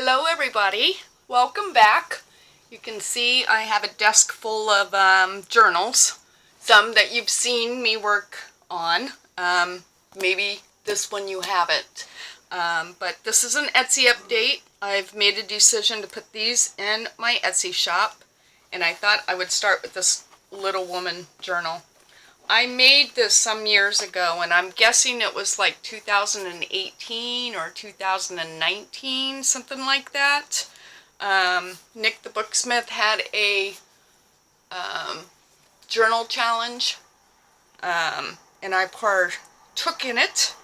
Hello everybody, welcome back. You can see I have a desk full of journals, some that you've seen me work on. Maybe this one you haven't, but this is an Etsy update. I've made a decision to put these in my Etsy shop, and I thought I would start with this little woman journal. I made this some years ago, and I'm guessing it was like 2018 or 2019, something like that. Nick the Booksmith had a journal challenge, and I partook in it,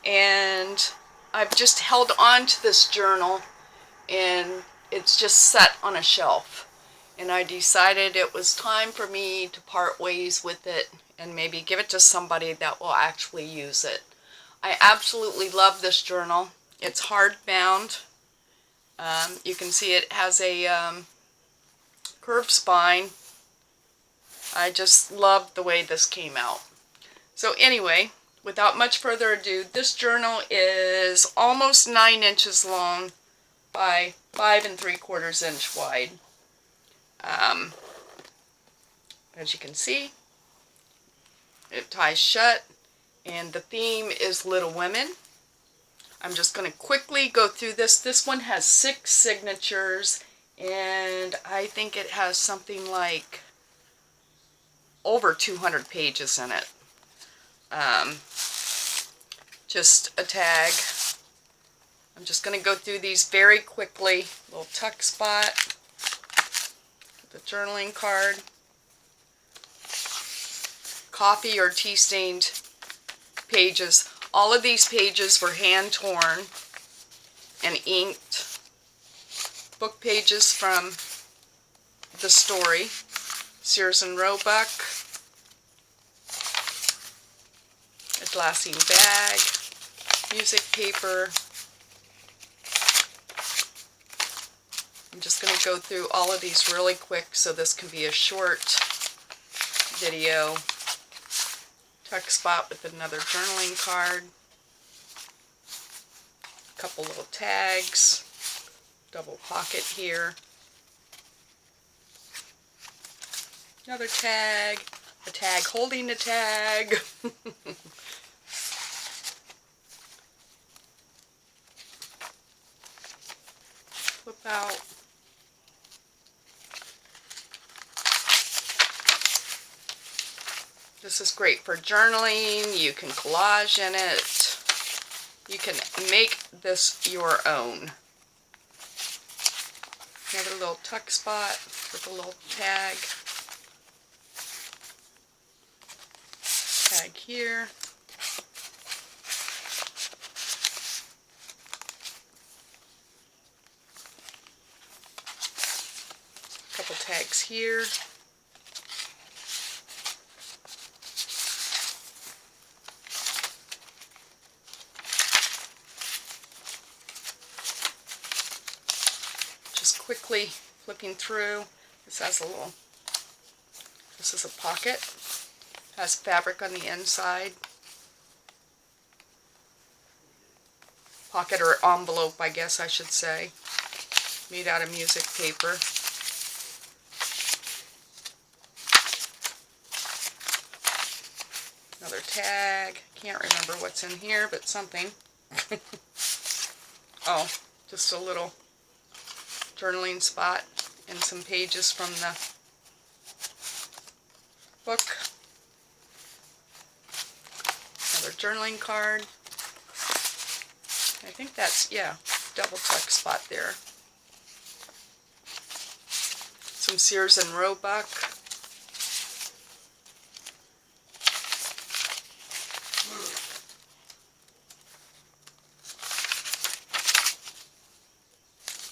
and I've just held on to this journal, and it's just set on a shelf. And I decided it was time for me to part ways with it and maybe give it to somebody that will actually use it. I absolutely love this journal. It's hardbound. You can see it has a curved spine. I just love the way this came out. So anyway, without much further ado, this journal is almost 9 inches long by 5 3/4 inch wide. As you can see, it ties shut, and the theme is Little Women. I'm just going to quickly go through this. This one has 6 signatures, and I think it has something like over 200 pages in it. Just a tag. I'm just going to go through these very quickly. Little tuck spot, the journaling card, coffee or tea stained pages. All of these pages were hand torn and inked. Book pages from the story, Sears and Roebuck, a glassine bag, music paper. I'm just going to go through all of these really quick so this can be a short video. Tuck spot with another journaling card, a couple little tags, double pocket here, another tag, a tag holding a tag. Flip out. This is great for journaling. You can collage in it. You can make this your own. Another little tuck spot with a little tag. Tag here. A couple tags here. Quickly flipping through. This has this is a pocket, has fabric on the inside, pocket or envelope I guess I should say, made out of music paper. Another tag, can't remember what's in here but something. Oh, just a little journaling spot and some pages from the book. Another journaling card. I think that's, yeah, double tuck spot there. Some Sears and Roebuck.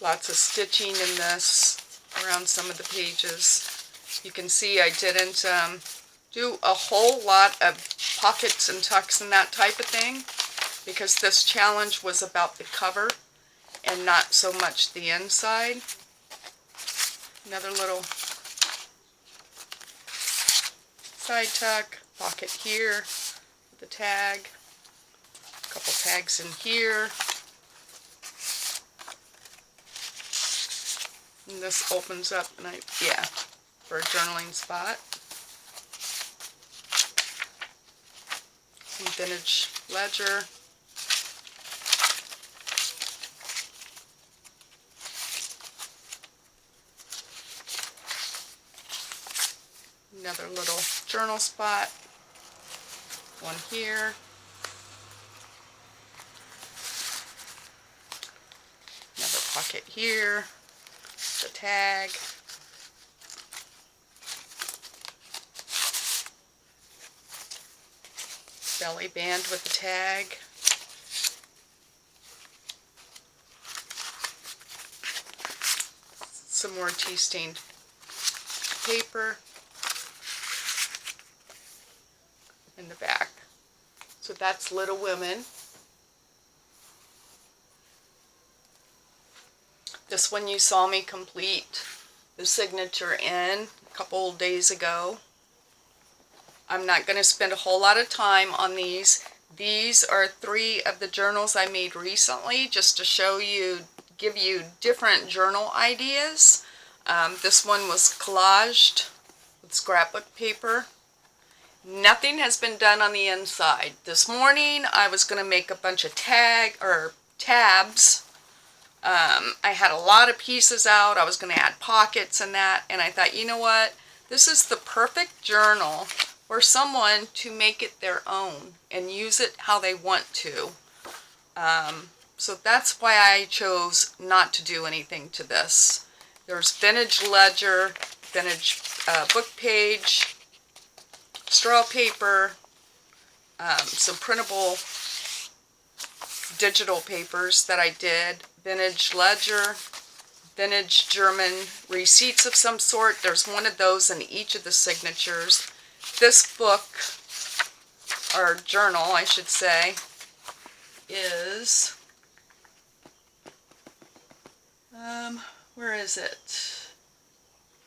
Lots of stitching in this around some of the pages. You can see I didn't do a whole lot of pockets and tucks and that type of thing because this challenge was about the cover and not so much the inside. Another little side tuck, pocket here with a tag, a couple tags in here. And this opens up, and yeah, for a journaling spot. Some vintage ledger. Another little journal spot. One here. Another pocket here. The tag. Belly band with the tag. Some more tea stained paper in the back. So that's Little Women. This one you saw me complete the signature in a couple days ago. I'm not going to spend a whole lot of time on these. These are 3 of the journals I made recently, just to show you, give you different journal ideas. This one was collaged with scrapbook paper. Nothing has been done on the inside. This morning I was going to make a bunch of tabs. I had a lot of pieces out. I was going to add pockets and that, and I thought, you know what? This is the perfect journal for someone to make it their own and use it how they want to. So that's why I chose not to do anything to this. There's vintage ledger, vintage book page, straw paper, some printable digital papers that I did, vintage ledger, vintage German receipts of some sort. There's one of those in each of the signatures. This book, or journal I should say, is, where is it?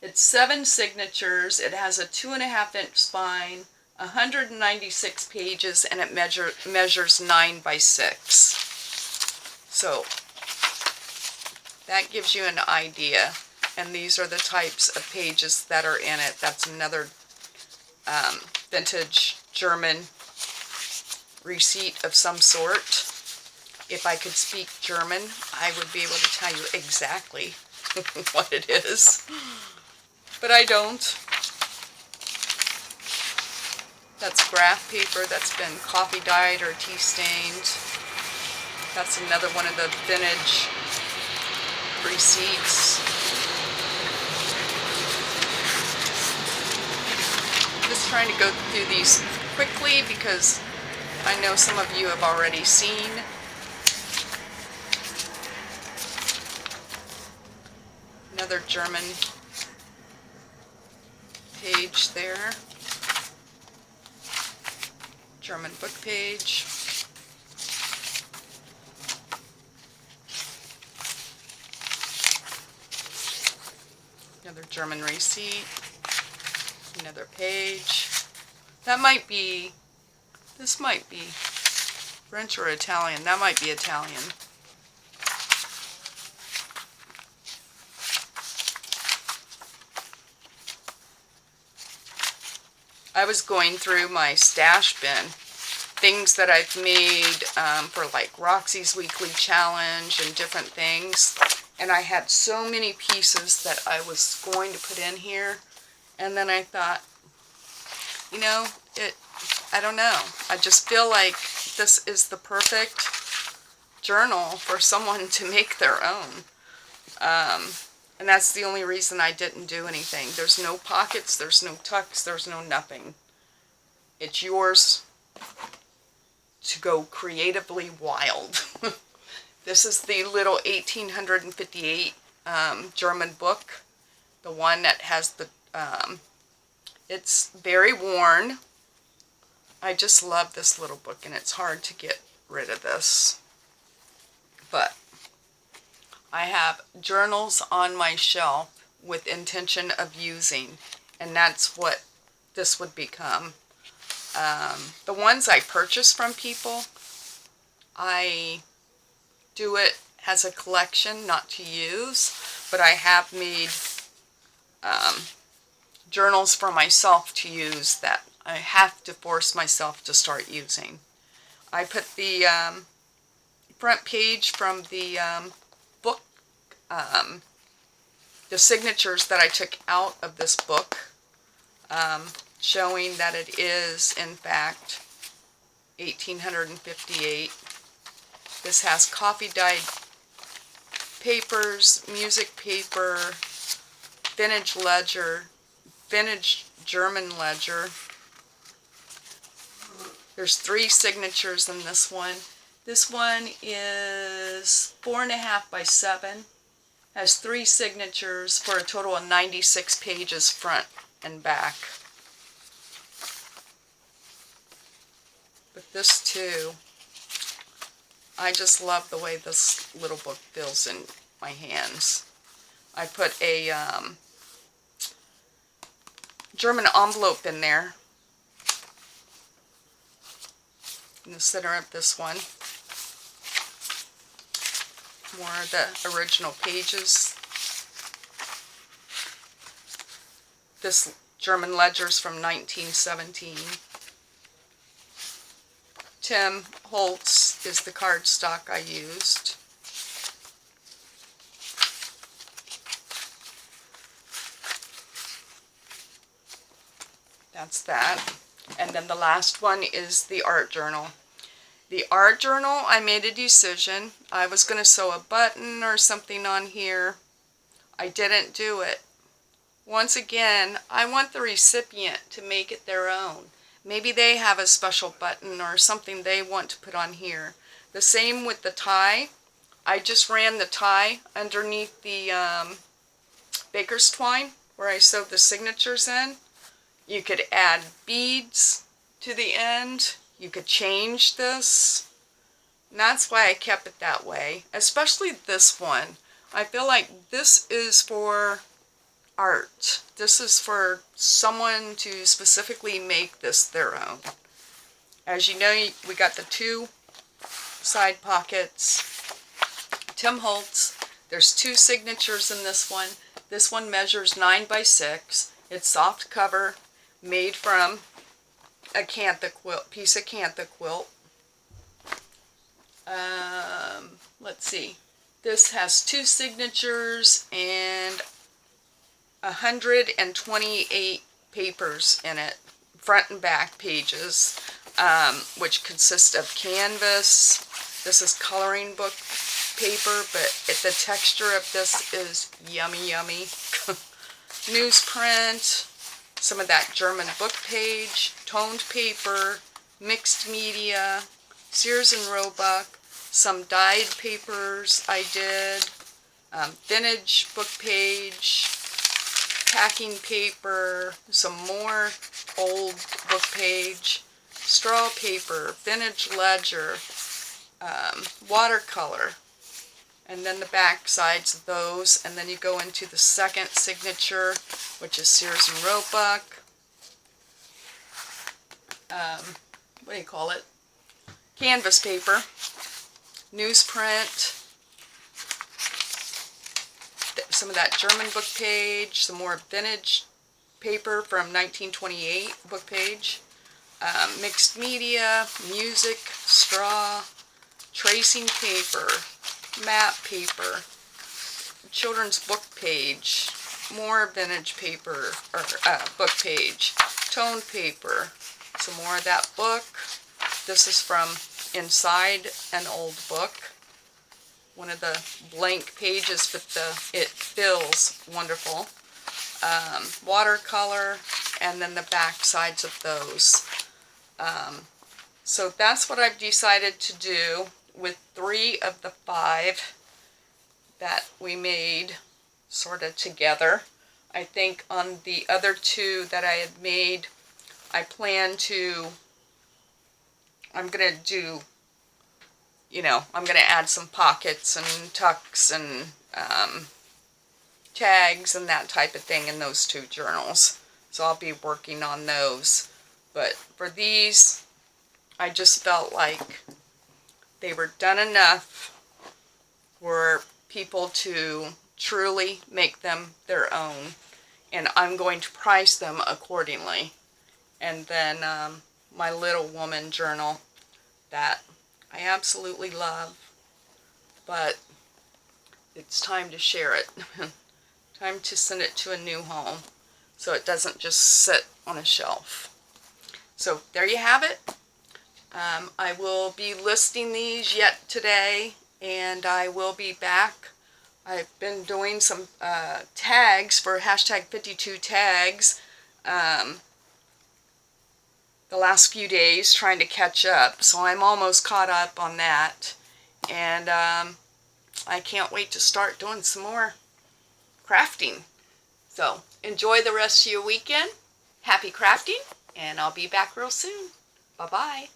It's 7 signatures. It has a 2.5-inch spine, 196 pages, and it measures 9 by 6. So that gives you an idea. And these are the types of pages that are in it. That's another vintage German receipt of some sort. If I could speak German, I would be able to tell you exactly what it is. But I don't. That's graph paper that's been coffee dyed or tea stained. That's another one of the vintage receipts. I'm just trying to go through these quickly because I know some of you have already seen. Another German page there. German book page. Another German receipt. Another page. That might be, this might be French or Italian. That might be Italian. I was going through my stash bin, things that I've made for like Roxy's Weekly Challenge and different things, and I had so many pieces that I was going to put in here, and then I thought, you know, I don't know, I just feel like this is the perfect journal for someone to make their own. And that's the only reason I didn't do anything. There's no pockets, there's no tucks, there's no nothing. It's yours to go creatively wild. This is the little 1858 German book. The one that has the, it's very worn. I just love this little book, and it's hard to get rid of this. But I have journals on my shelf with intention of using, and that's what this would become. The ones I purchase from people, I do it as a collection, not to use, but I have made journals for myself to use that I have to force myself to start using. I put the front page from the book, the signatures that I took out of this book, showing that it is, in fact, 1858. This has coffee-dyed papers, music paper, vintage ledger, vintage German ledger. There's 3 signatures in this one. This one is 4.5 by 7. Has 3 signatures for a total of 96 pages front and back. But this too, I just love the way this little book feels in my hands. I put a German envelope in there, in the center of this one. More of the original pages. This German ledger's from 1917. Tim Holtz is the cardstock I used. That's that. And then the last one is the art journal. The art journal, I made a decision. I was going to sew a button or something on here. I didn't do it. Once again, I want the recipient to make it their own. Maybe they have a special button or something they want to put on here. The same with the tie. I just ran the tie underneath the baker's twine where I sewed the signatures in. You could add beads to the end. You could change this. And that's why I kept it that way. Especially this one. I feel like this is for art. This is for someone to specifically make this their own. As you know, we got the 2 side pockets. Tim Holtz. There's 2 signatures in this one. This one measures 9 by 6. It's soft cover, made from a cantha quilt, piece of cantha quilt. Let's see. This has 2 signatures and 128 papers in it, front and back pages, which consist of canvas. This is coloring book paper, but the texture of this is yummy, yummy. Newsprint, some of that German book page, toned paper, mixed media, Sears and Roebuck, some dyed papers I did, vintage book page, packing paper, some more old book page, straw paper, vintage ledger, watercolor, and then the back sides of those, and then you go into the second signature, which is Sears and Roebuck. What do you call it? Canvas paper, newsprint, some of that German book page, some more vintage paper from 1928 book page, mixed media, music, straw, tracing paper, map paper, children's book page, more vintage paper, or book page, toned paper, some more of that book. This is from inside an old book. One of the blank pages, but it feels wonderful. Watercolor, and then the back sides of those. So that's what I've decided to do with 3 of the 5 that we made sort of together. I think on the other 2 that I had made, I plan to, I'm going to do, I'm going to add some pockets and tucks and tags and that type of thing in those 2 journals. So I'll be working on those. But for these, I just felt like they were done enough for people to truly make them their own. And I'm going to price them accordingly. And then my Little Woman journal that I absolutely love, but it's time to share it. Time to send it to a new home so it doesn't just sit on a shelf. So there you have it. I will be listing these yet today, and I will be back. I've been doing some tags for hashtag 52 tags the last few days, trying to catch up. So I'm almost caught up on that. And I can't wait to start doing some more crafting. So enjoy the rest of your weekend. Happy crafting, and I'll be back real soon. Bye-bye.